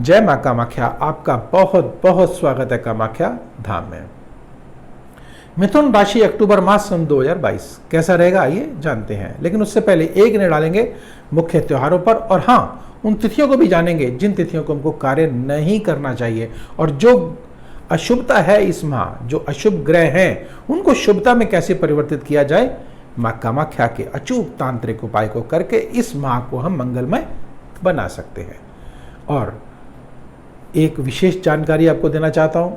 जय मां कामाख्या। आपका बहुत बहुत स्वागत है कामाख्या धाम में। मिथुन राशि अक्टूबर माह सन 2022 कैसा रहेगा आइए जानते हैं, लेकिन उससे पहले एक नजर डालेंगे मुख्य त्योहारों पर, और हाँ, उन तिथियों को भी जानेंगे जिन तिथियों को हमको कार्य नहीं करना चाहिए, और जो अशुभता है इस माह, जो अशुभ ग्रह हैं उनको शुभता में कैसे परिवर्तित किया जाए। मां कामाख्या के अचूक तांत्रिक उपाय को करके इस माह को हम मंगलमय बना सकते हैं। और एक विशेष जानकारी आपको देना चाहता हूं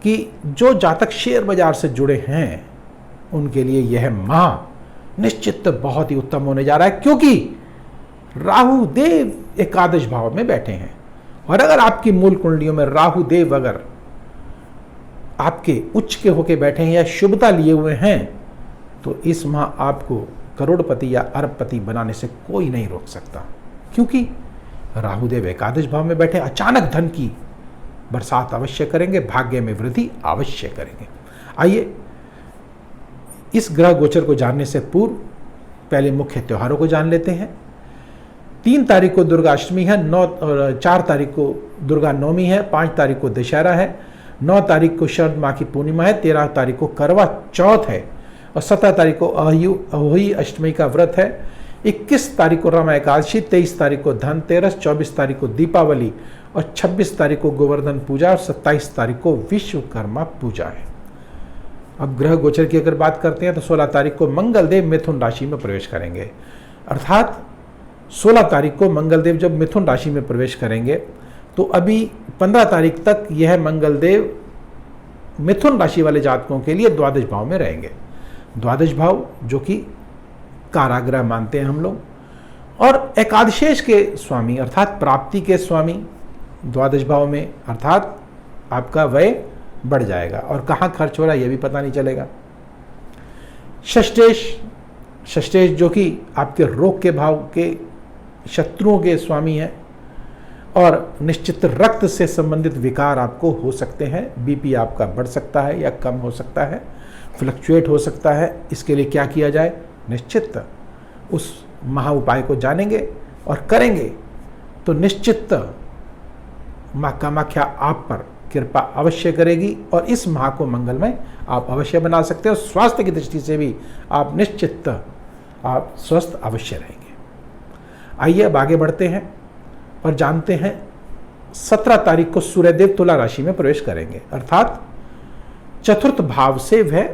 कि जो जातक शेयर बाजार से जुड़े हैं उनके लिए यह माह निश्चित बहुत ही उत्तम होने जा रहा है, क्योंकि राहु देव एकादश भाव में बैठे हैं। और अगर आपकी मूल कुंडलियों में राहु देव अगर आपके उच्च के होके बैठे हैं या शुभता लिए हुए हैं, तो इस माह आपको करोड़पति या अरबपति बनाने से कोई नहीं रोक सकता, क्योंकि राहुदेव एकादश भाव में बैठे अचानक धन की बरसात अवश्य करेंगे, भाग्य में वृद्धि अवश्य करेंगे। आइए इस ग्रह गोचर को जानने से पूर्व पहले मुख्य त्योहारों को जान लेते हैं। 3 तारीख को दुर्गा अष्टमी है, 4 तारीख को दुर्गा नवमी है, 5 तारीख को दशहरा है, 9 तारीख को शरद माह की पूर्णिमा है, 13 तारीख को करवा चौथ है, और 17 तारीख को अहोई अष्टमी का व्रत है, 21 तारीख को रमा एकादशी, 23 तारीख को धनतेरस, 24 तारीख को दीपावली, और 26 तारीख को गोवर्धन पूजा, और 27 तारीख को विश्वकर्मा पूजा है। अब ग्रह गोचर की अगर बात करते हैं तो 16 तारीख को मंगलदेव मिथुन राशि में प्रवेश करेंगे। अर्थात 16 तारीख को मंगलदेव जब मिथुन राशि में प्रवेश करेंगे तो अभी 15 तारीख तक यह मंगलदेव मिथुन राशि वाले जातकों के लिए द्वादश भाव में रहेंगे। द्वादश भाव जो कि कारागृह मानते हैं हम लोग, और एकादशेष के स्वामी अर्थात प्राप्ति के स्वामी द्वादश भाव में, अर्थात आपका व्यय बढ़ जाएगा और कहाँ खर्च हो रहा है यह भी पता नहीं चलेगा। षष्ठेश जो कि आपके रोग के भाव के शत्रुओं के स्वामी हैं, और निश्चित रक्त से संबंधित विकार आपको हो सकते हैं। बीपी आपका बढ़ सकता है या कम हो सकता है, फ्लक्चुएट हो सकता है। इसके लिए क्या किया जाए, निश्चित उस महा उपाय को जानेंगे और करेंगे तो निश्चित मां कामाख्या आप पर कृपा अवश्य करेगी, और इस माह को मंगलमय आप अवश्य बना सकते हो। स्वास्थ्य की दृष्टि से भी आप निश्चित आप स्वस्थ अवश्य रहेंगे। आइए अब आगे बढ़ते हैं और जानते हैं 17 तारीख को सूर्यदेव तुला राशि में प्रवेश करेंगे, अर्थात चतुर्थ भाव से वह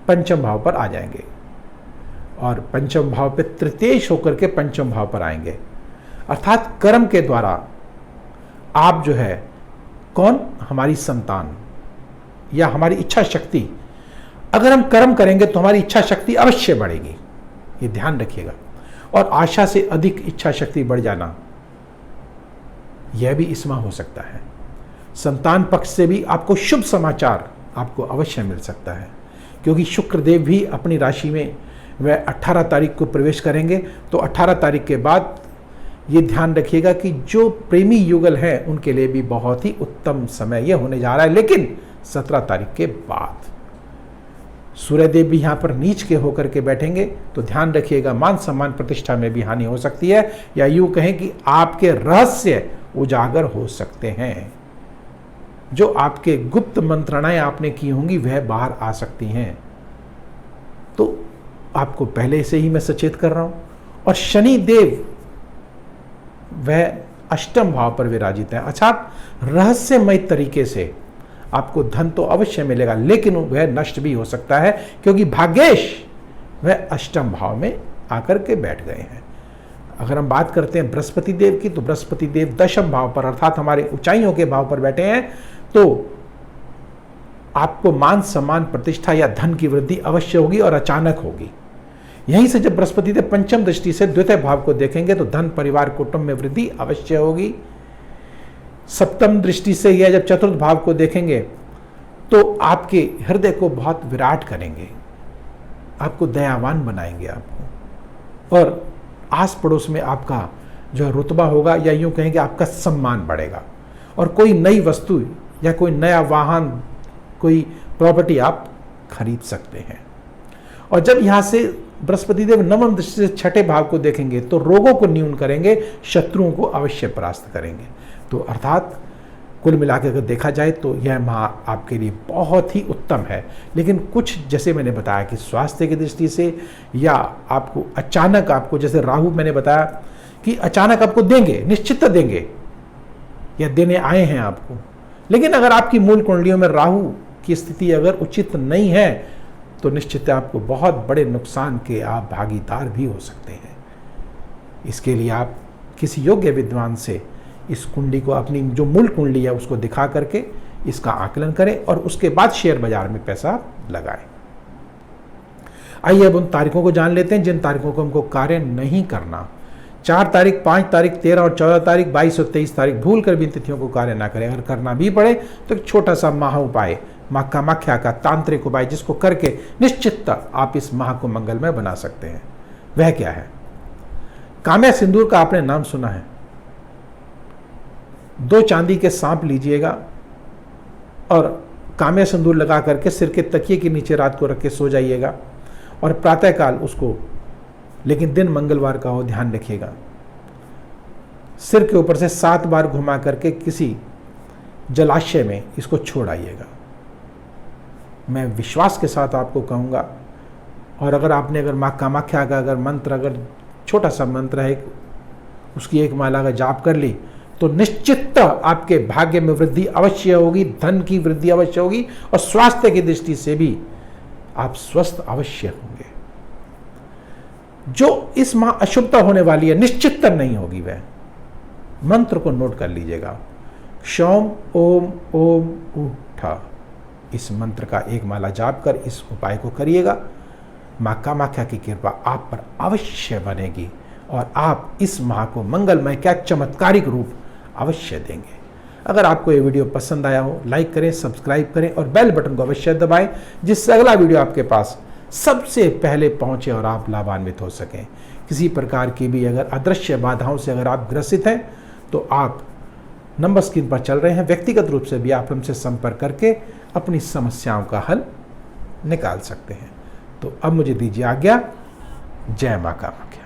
पंचम भाव पर आ जाएंगे, और पंचम भाव पे तृतीयेश होकर के पंचम भाव पर आएंगे। अर्थात कर्म के द्वारा आप जो है कौन, हमारी संतान या हमारी इच्छा शक्ति, अगर हम कर्म करेंगे तो हमारी इच्छा शक्ति अवश्य बढ़ेगी, ये ध्यान रखिएगा। और आशा से अधिक इच्छा शक्ति बढ़ जाना यह भी इस माह हो सकता है। संतान पक्ष से भी आपको शुभ समाचार आपको अवश्य मिल सकता है, क्योंकि शुक्रदेव भी अपनी राशि में वह 18 तारीख को प्रवेश करेंगे। तो 18 तारीख के बाद ये ध्यान रखिएगा कि जो प्रेमी युगल हैं उनके लिए भी बहुत ही उत्तम समय यह होने जा रहा है। लेकिन 17 तारीख के बाद सूर्यदेव भी यहाँ पर नीच के होकर के बैठेंगे, तो ध्यान रखिएगा मान सम्मान प्रतिष्ठा में भी हानि हो सकती है, या यूं कहें कि आपके रहस्य उजागर हो सकते हैं। जो आपके गुप्त मंत्रणाएं आपने की होंगी वह बाहर आ सकती हैं। तो आपको पहले से ही मैं सचेत कर रहा हूं। और शनि देव वह अष्टम भाव पर विराजित है, अर्थात रहस्यमय तरीके से आपको धन तो अवश्य मिलेगा, लेकिन वह नष्ट भी हो सकता है, क्योंकि भाग्येश वह अष्टम भाव में आकर के बैठ गए हैं। अगर हम बात करते हैं बृहस्पति देव की, तो बृहस्पति देव दशम भाव पर अर्थात हमारे ऊंचाइयों के भाव पर बैठे हैं, तो आपको मान सम्मान प्रतिष्ठा या धन की वृद्धि अवश्य होगी और अचानक होगी। यहीं से जब बृहस्पति देव पंचम दृष्टि से द्वितीय भाव को देखेंगे तो धन परिवार कुटुंब में वृद्धि अवश्य होगी। सप्तम दृष्टि से या जब चतुर्थ भाव को देखेंगे तो आपके हृदय को बहुत विराट करेंगे, आपको दयावान बनाएंगे आपको, और आस पड़ोस में आपका जो रुतबा होगा या यूं कहेंगे आपका सम्मान बढ़ेगा, और कोई नई वस्तु या कोई नया वाहन, कोई प्रॉपर्टी आप खरीद सकते हैं। और जब यहाँ से बृहस्पति देव नवम दृष्टि से छठे भाव को देखेंगे तो रोगों को न्यून करेंगे, शत्रुओं को अवश्य परास्त करेंगे। तो अर्थात कुल मिलाकर अगर देखा जाए तो यह माह आपके लिए बहुत ही उत्तम है। लेकिन कुछ जैसे मैंने बताया कि स्वास्थ्य की दृष्टि से या आपको अचानक, आपको जैसे राहु मैंने बताया कि अचानक आपको देंगे, निश्चित देंगे या देने आए हैं आपको। लेकिन अगर आपकी मूल कुंडलियों में राहु की स्थिति अगर उचित नहीं है तो निश्चित आपको बहुत बड़े नुकसान के आप भागीदार भी हो सकते हैं। इसके लिए आप किसी योग्य विद्वान से इस कुंडली को, अपनी जो मूल कुंडली है उसको दिखा करके इसका आकलन करें और उसके बाद शेयर बाजार में पैसा लगाएं। आइए अब उन तारीखों को जान लेते हैं जिन तारीखों को हमको कार्य नहीं करना। 4 तारीख, 5 तारीख, 13 और 14 तारीख, 22 और 23 तारीख भूल कर भी इन तिथियों को कार्य ना करें। अगर करना भी पड़े तो एक छोटा सा महा उपाय, माँ कामाख्या का तांत्रिक उपाय, जिसको करके निश्चित आप इस माह को मंगलमय बना सकते हैं। वह क्या है? काम्या सिंदूर का आपने नाम सुना है। 2 चांदी के सांप लीजिएगा और काम्या सिंदूर लगा करके सिर के तकिए के नीचे रात को रख के सो जाइएगा और प्रातःकाल उसको, लेकिन दिन मंगलवार का हो, ध्यान रखिएगा, सिर के ऊपर से 7 बार घुमा करके किसी जलाशय में इसको छोड़ आइएगा। मैं विश्वास के साथ आपको कहूँगा। और अगर आपने अगर माँ कामाख्या का अगर मंत्र, अगर छोटा सा मंत्र है, उसकी एक माला का जाप कर ली तो निश्चित आपके भाग्य में वृद्धि अवश्य होगी, धन की वृद्धि अवश्य होगी और स्वास्थ्य की दृष्टि से भी आप स्वस्थ अवश्य होंगे। जो इस माह अशुभता होने वाली है निश्चित नहीं होगी। वह मंत्र को नोट कर लीजिएगा, शौम ओम ओम उठा, इस मंत्र का एक माला जाप कर इस उपाय को करिएगा। माँ कामाख्या की कृपा आप पर अवश्य बनेगी और आप इस माह को मंगलमय क्या चमत्कारिक रूप अवश्य देंगे। अगर आपको ये वीडियो पसंद आया हो, लाइक करें, सब्सक्राइब करें और बेल बटन को अवश्य दबाएं, जिससे अगला वीडियो आपके पास सबसे पहले पहुंचे और आप लाभान्वित हो सकें। किसी प्रकार की भी अगर अदृश्य बाधाओं से अगर आप ग्रसित हैं तो आप नंबर स्क्रीन पर चल रहे हैं, व्यक्तिगत रूप से भी आप हमसे संपर्क करके अपनी समस्याओं का हल निकाल सकते हैं। तो अब मुझे दीजिए आज्ञा। जय मां कामाख्या।